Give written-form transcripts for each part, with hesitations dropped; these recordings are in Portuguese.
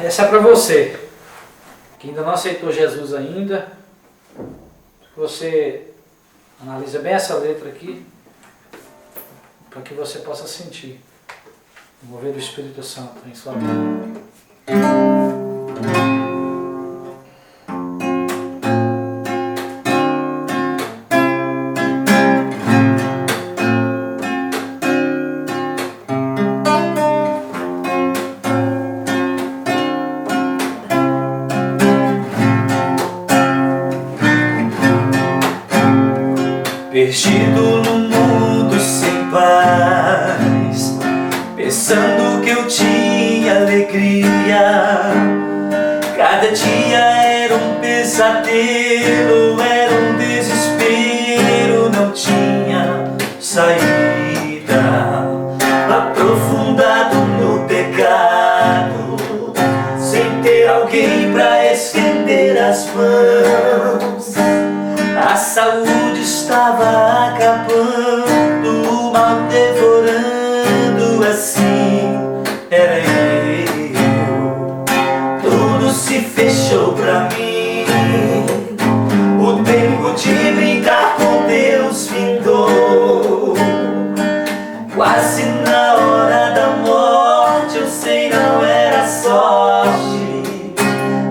Essa é para você que ainda não aceitou Jesus ainda. Você analisa bem essa letra aqui, para que você possa sentir o mover do Espírito Santo em sua vida. Perdido no mundo sem paz, pensando que eu tinha alegria. Cada dia era um pesadelo, era um desespero, não tinha saída. Aprofundado no pecado, sem ter alguém pra estender as mãos. A saúde estava acabando, o mal devorando, assim era eu. Tudo se fechou pra mim, o tempo de brincar com Deus findou. Quase na hora da morte, eu sei não era sorte,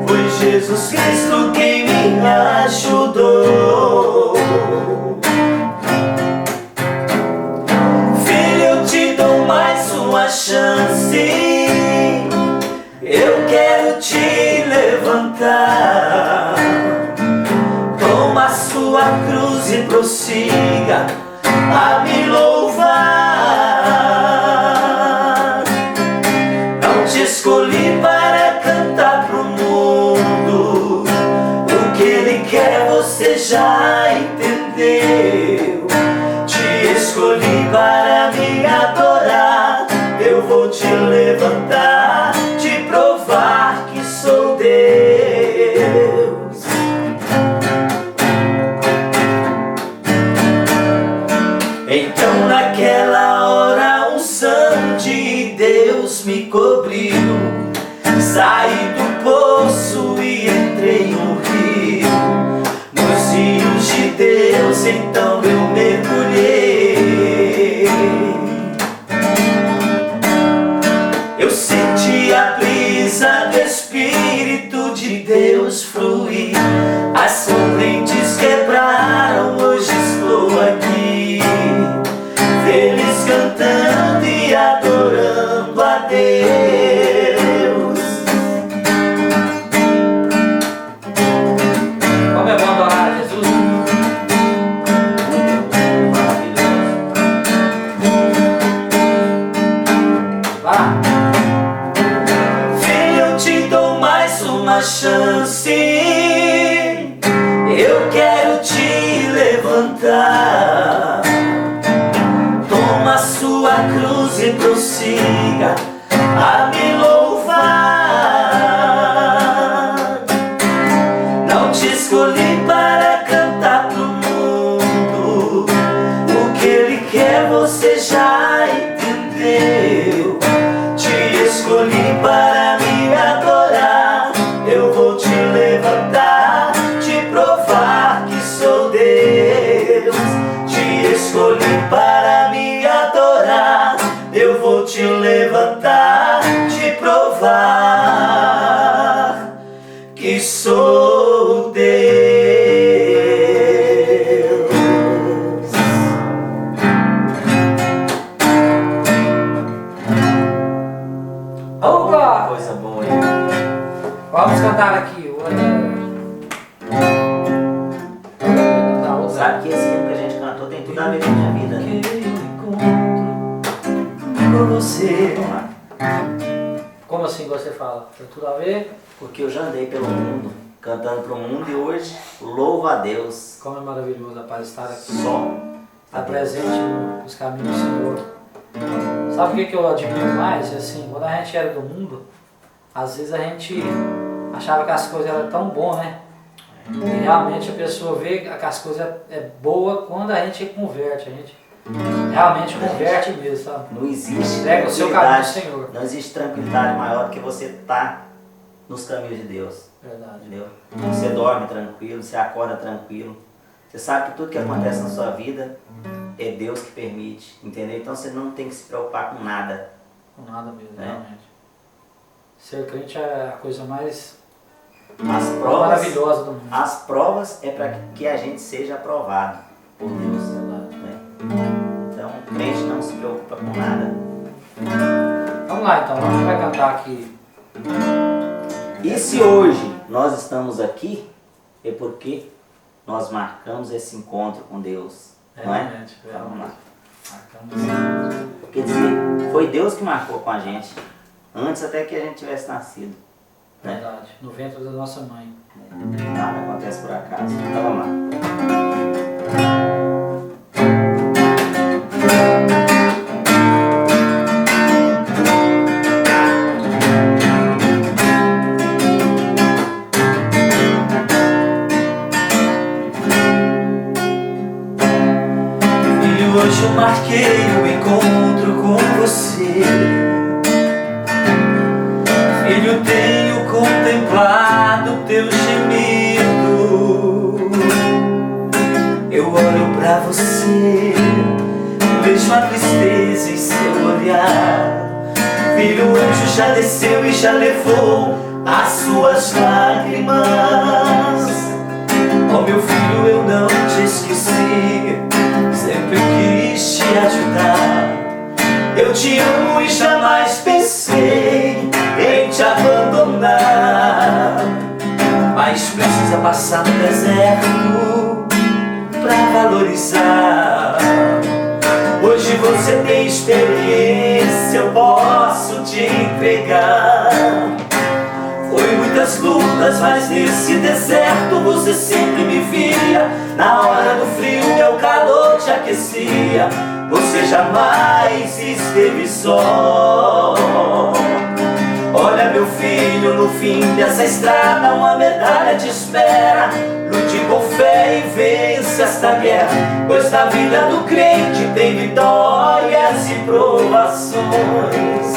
foi Jesus Cristo quem me ajudou. Filho, eu te dou mais uma chance, eu quero te levantar. Toma a sua cruz e prossiga a me louvar. Não te escolhi para cantar pro mundo, o que Ele quer você já entendeu. Te escolhi para me adorar, eu vou te levantar, te provar que sou Deus. Então naquela hora a unção de Deus me cobriu. Saí do poço e entrei no rio, nos rios de Deus, então eu mergulhei. Eu senti a brisa do Espírito de Deus fluir, as correntes quebraram, hoje estou aqui, feliz cantando e adorando a Deus. Como é bom adorar a Jesus. Vá. Filho, eu te dou mais uma chance, eu quero te levantar. Toma a sua cruz e prossiga a me louvar. Não te escolhi para cantar pro mundo, o que Ele quer você já entendeu. Te escolhi para me adorar, eu vou te levantar, te provar que sou Deus. Te escolhi para me adorar, eu vou te levantar, te provar que sou Deus. Opa! Coisa boa, hein? Vamos cantar aqui. Sabe que esse hino que a gente cantou tem tudo a ver com a minha vida, né? Com você. Como assim você fala? Tem tudo a ver? Porque eu já andei pelo mundo, cantando pro mundo, e hoje louvo a Deus. Como é maravilhoso a paz estar aqui. Só Estar presente nos caminhos do Senhor. Sabe o que eu admiro mais? Assim, quando a gente era do mundo, às vezes a gente achava que as coisas eram tão boas, né? E realmente a pessoa vê que as coisas é boa quando a gente converte, a gente realmente converte mesmo, sabe? não existe Pega o seu caminho, tranquilidade, Senhor. não existe tranquilidade maior do que você estar nos caminhos de Deus. Verdade. Entendeu? Você dorme tranquilo, você acorda tranquilo. Você sabe que tudo que acontece na sua vida é Deus que permite, entendeu? Então você não tem que se preocupar com nada. Com nada mesmo, né? realmente. Ser crente é a coisa mais As provas, maravilhosa do mundo. as provas é para que a gente seja aprovado por Deus. Verdade. Né? Então, o crente não se preocupa com nada. Vamos lá então, a gente vai cantar aqui. E se hoje nós estamos aqui, é porque nós marcamos esse encontro com Deus. Não é? Realmente, Então, vamos lá. Marcamos. Quer dizer, foi Deus que marcou com a gente, antes até que a gente tivesse nascido. Né? Verdade. No ventre da nossa mãe. Nada acontece por acaso. Então vamos lá. Filho, hoje eu marquei o encontro com você. Filho, tenho contemplado teu gemido. Eu olho pra você, vejo a tristeza em seu olhar. Filho, o anjo já desceu e já levou as suas lágrimas. Oh, meu filho, eu não te esqueci, sempre quis te ajudar. Eu te amo e jamais pensei em te abandonar. Mas precisa passar no deserto pra valorizar. Hoje você tem experiência, eu posso te entregar. Foi muitas lutas, mas nesse deserto você sempre me via. Na hora do frio meu calor te aquecia. Você jamais esteve só. Olha, meu filho, no fim dessa estrada uma medalha te espera. Lute com fé e vença esta guerra, pois na vida do crente tem vitórias e provações.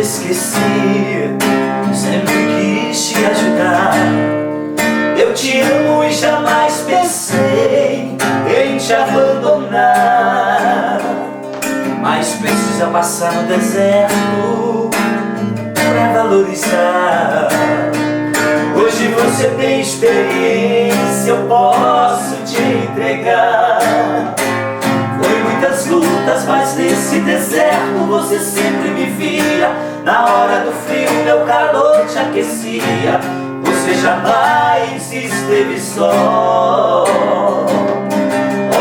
Esqueci, sempre quis te ajudar. Eu te amo e jamais pensei em te abandonar. Mas precisa passar no deserto pra valorizar. Hoje você tem experiência, eu posso te entregar. Foi muitas lutas, mas nesse deserto você sempre me via. Na hora do frio meu calor te aquecia. Você jamais esteve só.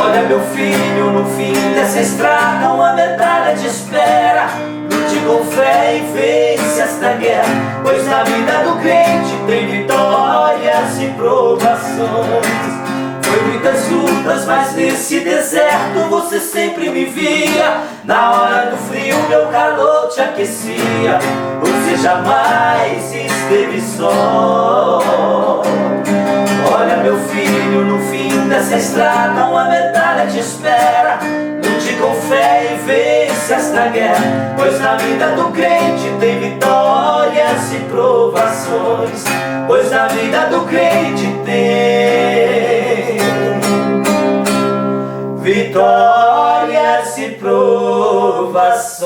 Olha, meu filho, no fim dessa estrada uma medalha te espera. Lute com fé e vence esta guerra, pois na vida do crente tem vitórias e provações. Foi muitas lutas, mas nesse deserto você sempre me via. Na hora do frio meu calor te aquecia. Você jamais esteve só. Olha, meu filho, no fim dessa estrada uma medalha te espera. Lute com fé e vence esta guerra, pois na vida do crente tem vitórias e provações. Pois na vida do crente tem vitórias e provações.